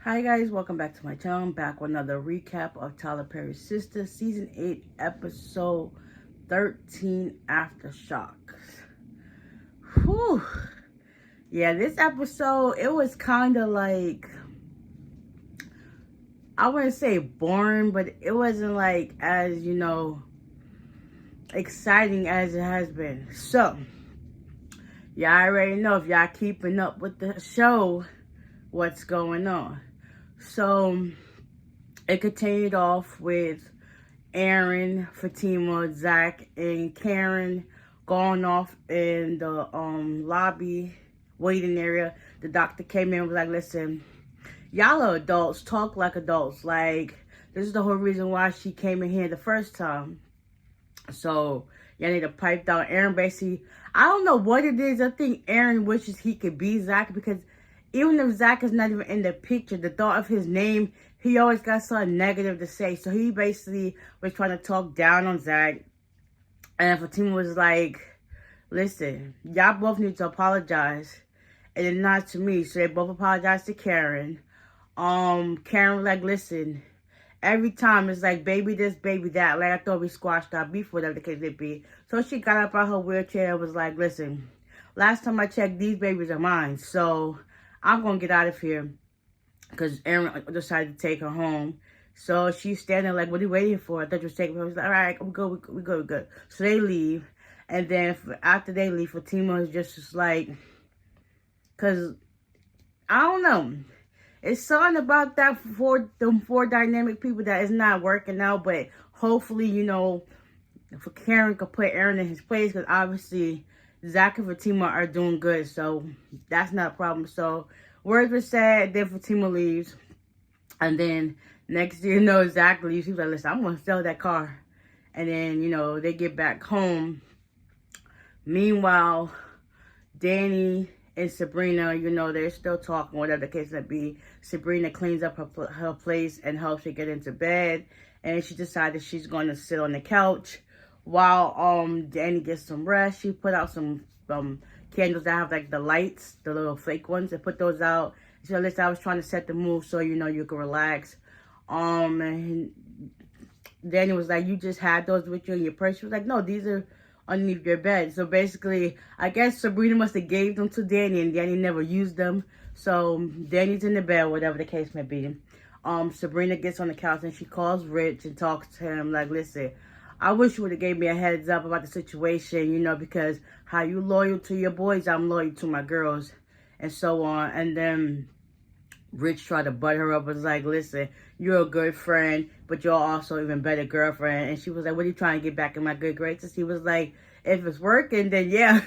Hi guys, welcome back to my channel. I'm back with another recap of Tyler Perry's Sistas, Season 8, Episode 13, Aftershocks. Whew. Yeah, this episode, it was kind of like, I wouldn't say boring, but it wasn't like as, exciting as it has been. So, y'all already know if y'all keeping up with the show, what's going on. So, it continued off with Aaron, Fatima, Zach, and Karen going off in the lobby waiting area. The doctor came in and was like, listen, y'all are adults, talk like adults. Like, this is the whole reason why she came in here the first time. So, y'all need to pipe down. Aaron basically, I don't know what it is. I think Aaron wishes he could be Zach, because even if Zach is not even in the picture, the thought of his name, he always got something negative to say. So he basically was trying to talk down on Zach. And Fatima was like, listen, y'all both need to apologize. And then not to me. So they both apologized to Karen. Karen was like, listen, every time it's like baby this, baby that. Like, I thought we squashed our beef, whatever the case may be. So she got up out her wheelchair and was like, listen, last time I checked, these babies are mine. So I'm going to get out of here. Because Aaron decided to take her home. So she's standing like, what are you waiting for? I thought you were taking her. I was like, all right, we good. So they leave. And then after they leave, Fatima is just like, because, I don't know. It's something about that for them four dynamic people that is not working out. But hopefully, for Karen could put Aaron in his place. Because obviously, Zach and Fatima are doing good. So that's not a problem. So words were said, then Fatima leaves. And then next year, Zach leaves. He's like, listen, I'm going to sell that car. And then, they get back home. Meanwhile, Danny and Sabrina, they're still talking, whatever the case may be. Sabrina cleans up her place and helps her get into bed. And she decided she's going to sit on the couch while Danny gets some rest. She put out some candles that have like the lights, the little fake ones, and put those out. She said, listen, I was trying to set the mood so you can relax. And Danny was like, you just had those with you in your purse? She was like, no, these are underneath your bed. So basically, I guess Sabrina must have gave them to Danny and Danny never used them. So Danny's in the bed, whatever the case may be. Sabrina gets on the couch and she calls Rich and talks to him like, listen, I wish you would have gave me a heads up about the situation, because how you loyal to your boys, I'm loyal to my girls, and so on. And then Rich tried to butt her up, was like, listen, you're a good friend, but you're also even better girlfriend. And she was like, what are you trying to get back in my good graces? He was like, if it's working, then yeah.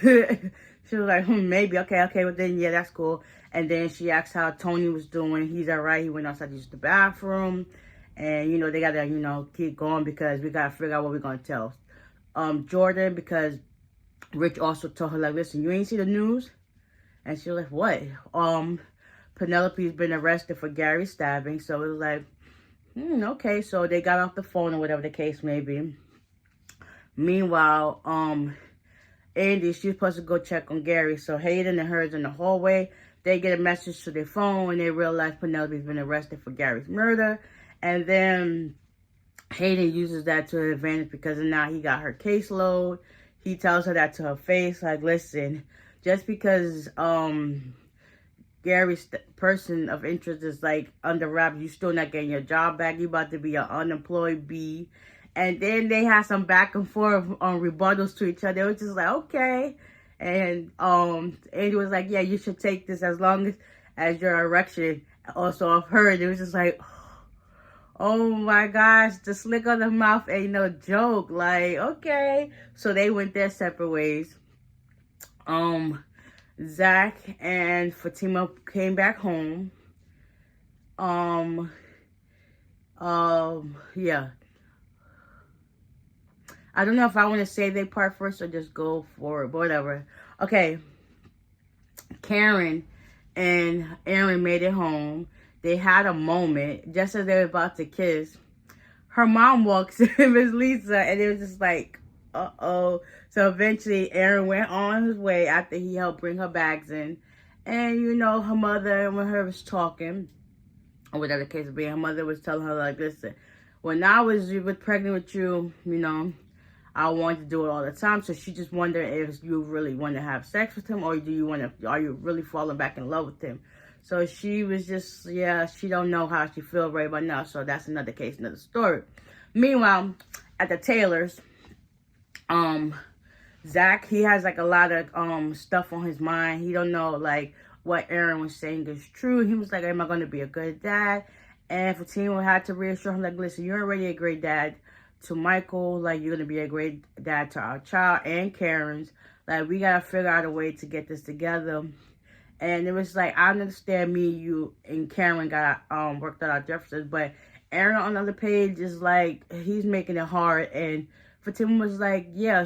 She was like, maybe, okay, well then, yeah, that's cool. And then she asked how Tony was doing. He's all right. He went outside to use the bathroom. And, they got to, keep going because we got to figure out what we're going to tell Jordan, because Rich also told her, like, listen, you ain't see the news? And she was like, what? Penelope's been arrested for Gary stabbing. So it was like, okay. So they got off the phone or whatever the case may be. Meanwhile, Andy, she's supposed to go check on Gary. So Hayden and her's in the hallway. They get a message to their phone and they realize Penelope's been arrested for Gary's murder. And then Hayden uses that to her advantage because now he got her caseload. He tells her that to her face, like, listen, just because Gary's person of interest is like under wraps, you still not getting your job back. You about to be an unemployed bee. And then they had some back and forth on rebuttals to each other. It was just like, okay. And Andy was like, yeah, you should take this as long as your erection also of her. And it was just like, oh my gosh, the slick on the mouth ain't no joke. Like, okay. So they went their separate ways. Zach and Fatima came back home. Yeah. I don't know if I want to say they part first or just go for it, but whatever. Okay. Karen and Aaron made it home. They had a moment just as they were about to kiss. Her mom walks in, Miss Lisa, and it was just like, uh-oh. So eventually Aaron went on his way after he helped bring her bags in. And, her mother and her was talking. or whatever the case may be. Her mother was telling her, like, listen, when I was pregnant with you, you know, I wanted to do it all the time. So she just wondered if you really want to have sex with him, or are you really falling back in love with him? So she was just, yeah, she don't know how she feels right about now. So that's another case, another story. Meanwhile, at the Taylors, Zach, he has like a lot of stuff on his mind. He don't know like what Aaron was saying is true. He was like, am I going to be a good dad? And Fatima had to reassure him, like, listen, you're already a great dad to Michael. Like, you're going to be a great dad to our child and Karen's. Like, we got to figure out a way to get this together. And it was like, I understand me, you, and Karen got worked out our differences, but Aaron on the other page is like, he's making it hard. And Fatima was like, yeah,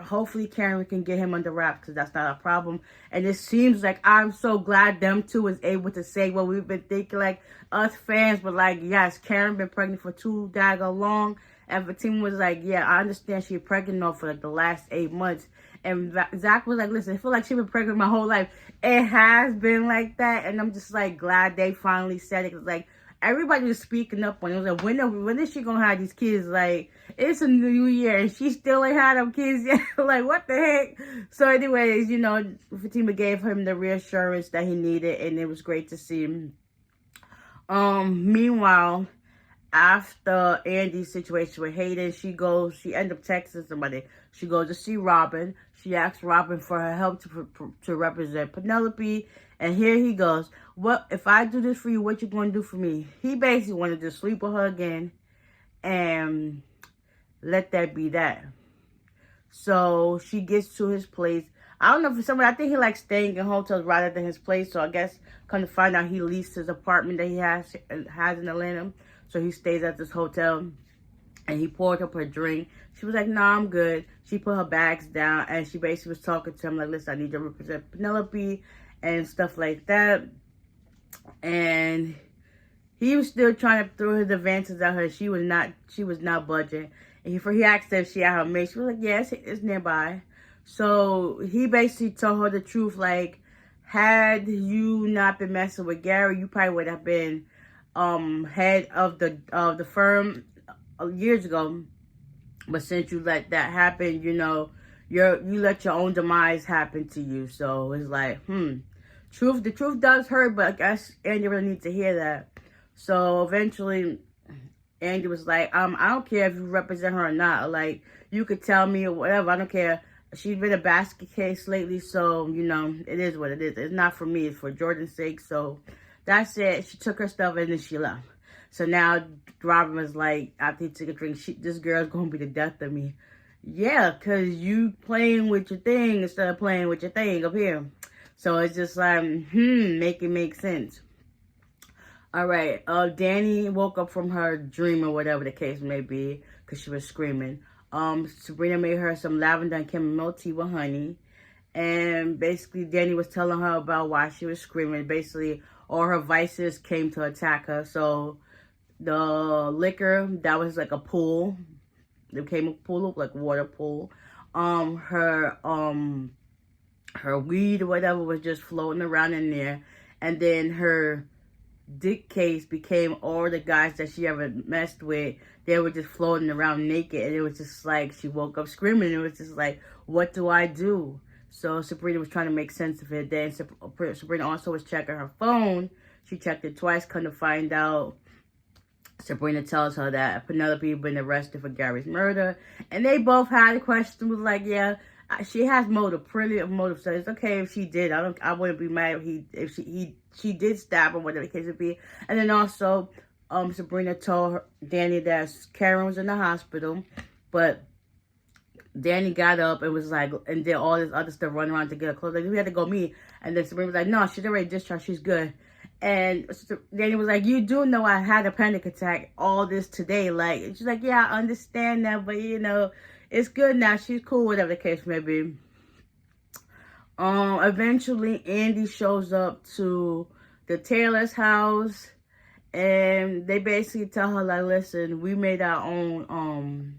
hopefully Karen can get him under wraps, because that's not a problem. And it seems like, I'm so glad them two was able to say what we've been thinking, like, us fans, but like, yes, Karen been pregnant for too daggone long. And Fatima was like, yeah, I understand she's pregnant now for like the last 8 months. And Zach was like, listen, I feel like she's been pregnant my whole life. It has been like that. And I'm just like glad they finally said it. Cause like everybody was speaking up on it. It was like, when is she going to have these kids? Like, it's a new year and she still ain't had them kids yet. Like, what the heck? So anyways, you know, Fatima gave him the reassurance that he needed. And it was great to see him. Meanwhile, after Andy's situation with Hayden, she ended up texting somebody. She goes to see Robin. She asks Robin for her help to represent Penelope. And here he goes, what if I do this for you, what you going to do for me? He basically wanted to sleep with her again and let that be that. So she gets to his place. I don't know, for somebody, I think he likes staying in hotels rather than his place. So I guess come to find out, he leased his apartment that he has in Atlanta. So he stays at this hotel, and he poured up her drink. She was like, nah, I'm good. She put her bags down, and she basically was talking to him like, listen, I need to represent Penelope and stuff like that. And he was still trying to throw his advances at her. She was not budging. And he asked her if she had her maid. She was like, yes, it's nearby. So he basically told her the truth. Like, had you not been messing with Gary, you probably would have been head of the firm years ago. But since you let that happen, you know, you let your own demise happen to you. So it's like, the truth does hurt, but I guess Andy really needs to hear that. So eventually Andy was like, I don't care if you represent her or not. Like, you could tell me or whatever. I don't care. She's been a basket case lately, so, you know, it is what it is. It's not for me. It's for Jordan's sake. So that's it. She took her stuff and then she left. So now Robin was like, after he took a drink, this girl's going to be the death of me. Yeah, because you playing with your thing instead of playing with your thing up here. So it's just like, make it make sense. All right. Danny woke up from her dream or whatever the case may be, because she was screaming. Sabrina made her some lavender and chamomile tea with honey. And basically, Danny was telling her about why she was screaming. Basically, all her vices came to attack her. So the liquor, that was like a pool. It became a pool, like a water pool. Her weed or whatever was just floating around in there. And then her dick case became all the guys that she ever messed with. They were just floating around naked. And it was just like, she woke up screaming. It was just like, what do I do? So Sabrina was trying to make sense of it. Then Sabrina also was checking her phone. She checked it twice, couldn't find out. Sabrina tells her that Penelope had been arrested for Gary's murder. And they both had a question. Was like, yeah, she has motive, plenty of motive. So it's okay if she did. I wouldn't be mad if she did stab him, whatever the case would be. And then also, Sabrina told Danny that Karen was in the hospital, but Danny got up and was like, and did all this other stuff, running around to get her clothes. Like, we had to go meet. And then Sabrina was like, no, she's already discharged. She's good. And Danny was like, you do know I had a panic attack all this today. Like, she's like, yeah, I understand that, but you know, it's good now. She's cool, whatever the case may be. Eventually Andy shows up to the Taylor's house, and they basically tell her, like, listen, we made our own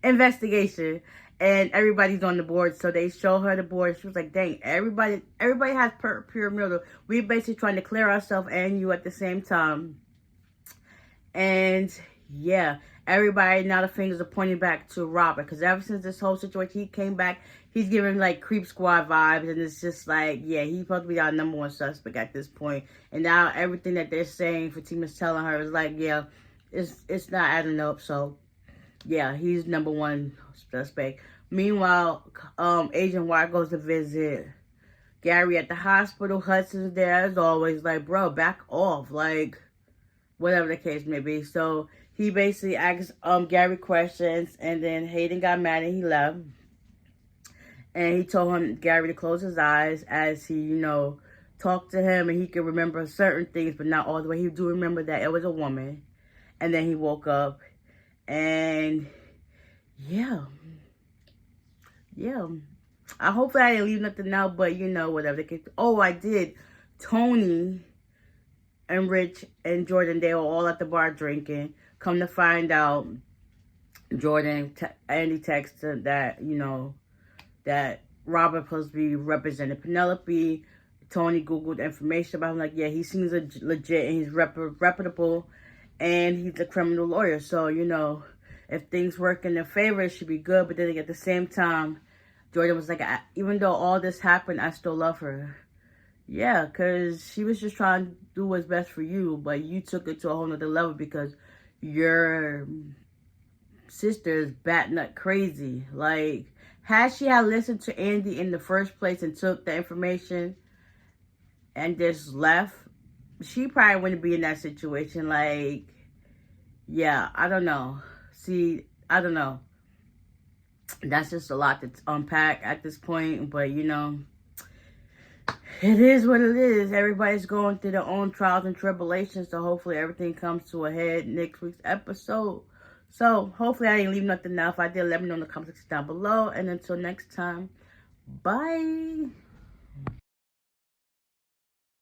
investigation, And everybody's on the board, so they show her the board. She was like, dang, everybody has pyramidal. We basically trying to clear ourselves and you at the same time. And yeah, everybody now the fingers are pointing back to Robert, because ever since this whole situation, he came back, he's giving like Creep Squad vibes, and it's just like, yeah, he's supposed to be our number one suspect at this point. And now everything that they're saying, Fatima's telling her, is like, yeah, it's not adding up. So yeah, he's number one suspect. Meanwhile, Agent White goes to visit Gary at the hospital. Hudson's there as always, like, bro, back off, like, whatever the case may be. So he basically asks Gary questions, and then Hayden got mad and he left. And he told him, Gary, to close his eyes as he, you know, talked to him, and he could remember certain things, but not all the way. He do remember that it was a woman. And then he woke up, and yeah. I hopefully I didn't leave nothing out, but you know, whatever the case. Oh, I did. Tony and Rich and Jordan, they were all at the bar drinking. Come to find out, Andy texted that, you know, that Robert supposed to be representing Penelope. Tony Googled information about him, like, yeah, he seems legit and he's reputable, and he's a criminal lawyer. So, you know, if things work in their favor, it should be good. But then at the same time, Jordan was like, even though all this happened, I still love her. Yeah, because she was just trying to do what's best for you, but you took it to a whole nother level because your sister is bat nut crazy. Like, had she had listened to Andy in the first place and took the information and just left, she probably wouldn't be in that situation. Like, yeah, I don't know. See, I don't know. That's just a lot to unpack at this point, but you know, it is what it is. Everybody's going through their own trials and tribulations, so hopefully everything comes to a head next week's episode. So hopefully I didn't leave nothing out. If I did, let me know in the comment section down below. And until next time, bye.